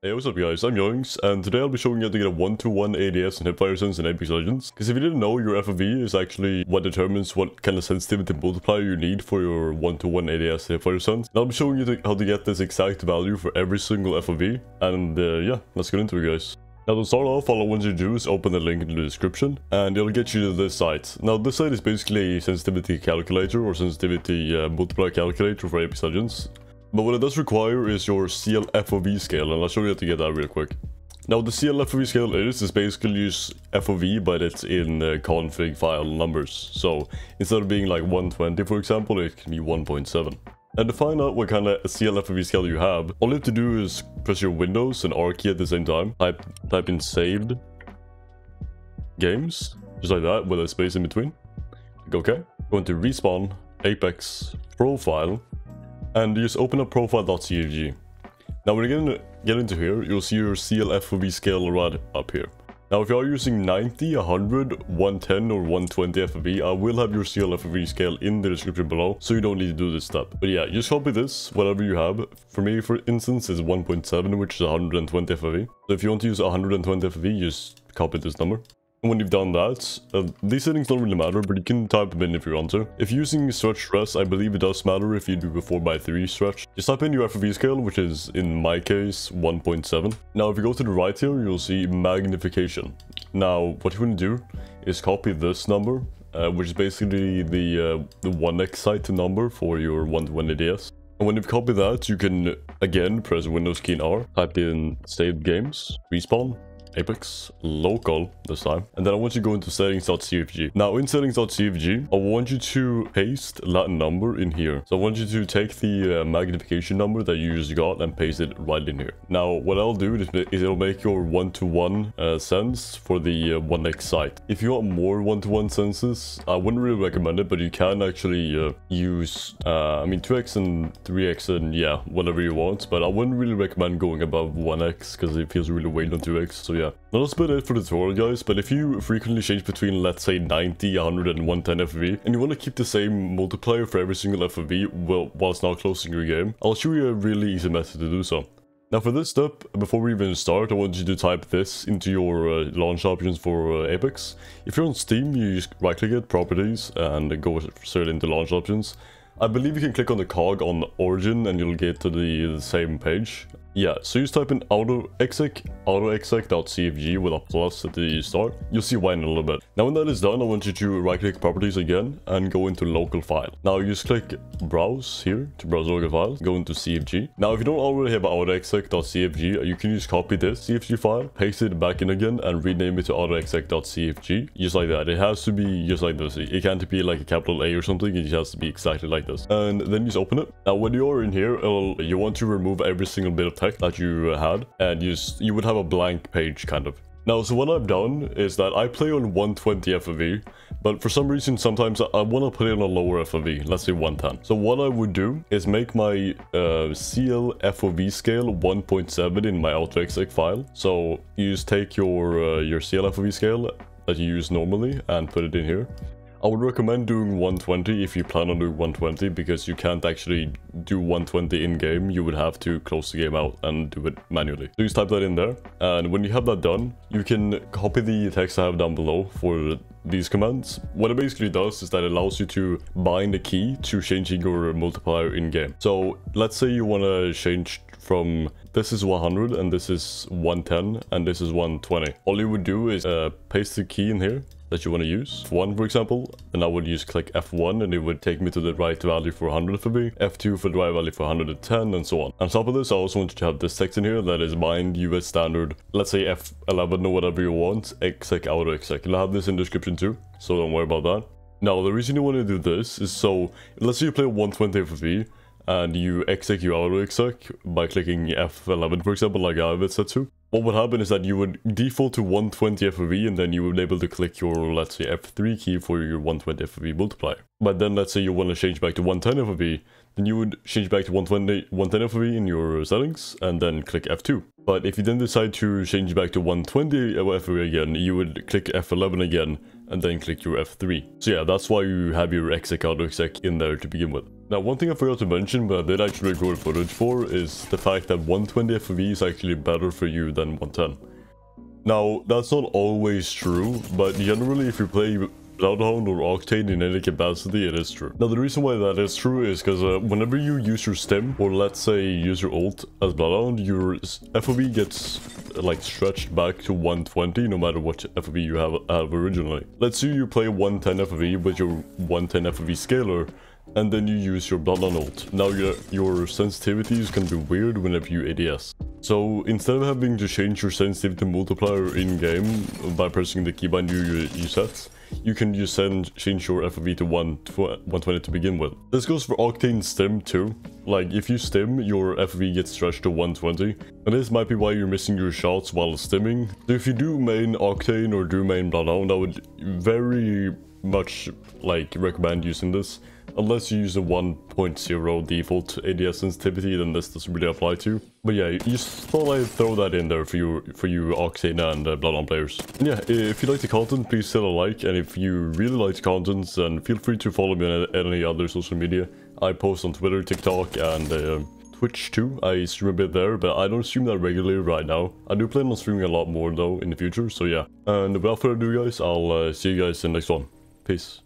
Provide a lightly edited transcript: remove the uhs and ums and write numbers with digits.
Hey, what's up guys, I'm Youngs, and today I'll be showing you how to get a 1-to-1 ADS and hipfire sense in Apex Legends. Because if you didn't know, your FOV is actually what determines what kind of sensitivity multiplier you need for your 1-to-1 ADS and hipfire sense. And I'll be showing you how to get this exact value for every single FOV, and yeah, let's get into it guys. Now to start off, all I want you to do is open the link in the description, and it'll get you to this site. Now this site is basically a sensitivity calculator or sensitivity multiplier calculator for Apex Legends. But what it does require is your CL FOV scale, and I'll show you how to get that real quick. Now the CL FOV scale is basically just FOV, but it's in config file numbers. So instead of being like 120 for example, it can be 1.7. And to find out what kind of CL FOV scale you have, all you have to do is press your Windows and R key at the same time. Type in saved games, just like that, with a space in between. Click OK. Go into Respawn, Apex, Profile, and just open up profile.cfg. Now when you get into here, you'll see your CL FOV scale right up here. Now if you are using 90, 100, 110 or 120 FOV, I will have your CL FOV scale in the description below, so you don't need to do this step. But yeah, just copy this, whatever you have. For me, for instance, is 1.7, which is 120 FOV. So if you want to use 120 FOV, just copy this number. And when you've done that, these settings don't really matter, but you can type them in if you want to. If you're using stretch stress, I believe it does matter if you do a 4x3 stretch. Just type in your FOV scale, which is, in my case, 1.7. Now, if you go to the right here, you'll see magnification. Now, what you want to do is copy this number, which is basically the 1x site number for your 1-to-1 ADS. And when you've copied that, you can, again, press Windows key and R, type in saved games, respawn, Apex, local this time, and then I want you to go into settings.cfg. Now in settings.cfg, I want you to paste that number in here. So I want you to take the magnification number that you just got and paste it right in here. Now what I'll do is it'll make your 1-to-1 sense for the 1x site. If you want more 1-to-1 senses, I wouldn't really recommend it, but you can actually use I mean 2x and 3x and yeah, whatever you want, but I wouldn't really recommend going above 1x because it feels really weird on 2x. So yeah, now that's about it for the tutorial guys, but if you frequently change between, let's say, 90, 100 and 110 FOV, and you want to keep the same multiplier for every single FOV whilst not closing your game, I'll show you a really easy method to do so. Now for this step, before we even start, I want you to type this into your launch options for Apex. If you're on Steam, you just right click it, properties, and go straight into launch options. I believe you can click on the cog on origin and you'll get to the same page. Yeah, so you just type in autoexec.cfg with a plus at the start. You'll see why in a little bit. Now when that is done, I want you to right click properties again and go into local file. Now you just click browse here to browse local files, go into CFG. Now if you don't already have autoexec.cfg, you can just copy this CFG file, paste it back in again and rename it to autoexec.cfg, just like that. It has to be just like this. It can't be like a capital A or something, it just has to be exactly like this. And then you just open it. Now when you're in here, you want to remove every single bit of text that you had, and you would have a blank page kind of. Now, so what I've done is that I play on 120 FOV, but for some reason sometimes I want to play on a lower FOV, let's say 110. So what I would do is make my CL FOV scale 1.7 in my AutoExec file. So you just take your CL FOV scale that you use normally and put it in here. I would recommend doing 120 if you plan on doing 120, because you can't actually do 120 in-game. You would have to close the game out and do it manually. So just type that in there, and when you have that done, you can copy the text I have down below for these commands. What it basically does is that it allows you to bind a key to changing your multiplier in-game. So let's say you want to change from this is 100 and this is 110 and this is 120. All you would do is paste the key in here that you want to use. F1 for example, and I would just click F1 and it would take me to the right value for 100 FOV, F2 for the right value for 110 and so on. On top of this, I also want you to have this text in here that is bind US standard, let's say F11 or whatever you want, exec autoexec. And I'll have this in the description too, so don't worry about that. Now the reason you want to do this is so, let's say you play 120 FOV and you exec your autoexec by clicking F11 for example, like I have it set to. What would happen is that you would default to 120 FOV and then you would be able to click your, let's say, F3 key for your 120 FOV multiplier. But then let's say you want to change back to 110 FOV, then you would change back to 110 FOV in your settings and then click F2. But if you then decide to change back to 120 FOV again, you would click F11 again and then click your F3. So yeah, that's why you have your exec autoexec in there to begin with. Now, one thing I forgot to mention, but I did actually record footage for, is the fact that 120 FOV is actually better for you than 110. Now, that's not always true, but generally if you play Bloodhound or Octane in any capacity, it is true. Now, the reason why that is true is because whenever you use your stim, or let's say use your ult as Bloodhound, your FOV gets like stretched back to 120 no matter what FOV you have originally. Let's say you play 110 FOV with your 110 FOV scaler, and then you use your Bloodhound ult. Now your sensitivities can be weird whenever you ADS. So instead of having to change your sensitivity multiplier in-game by pressing the keybind you set, you can just change your FOV to 120 to begin with. This goes for Octane stim too. Like, if you stim, your FOV gets stretched to 120, and this might be why you're missing your shots while stimming. So if you do main Octane or do main Bloodhound, I would very much like recommend using this. Unless you use a 1.0 default ADS sensitivity, then this doesn't really apply to. But yeah, you just thought I'd throw that in there for you Octane and Bloodhound players. And yeah, if you like the content, please hit a like, and if you really like the content, then feel free to follow me on any other social media. I post on Twitter, TikTok, and Twitch too. I stream a bit there, but I don't stream that regularly right now. I do plan on streaming a lot more though in the future, so yeah. And without further ado guys, I'll see you guys in the next one. Peace.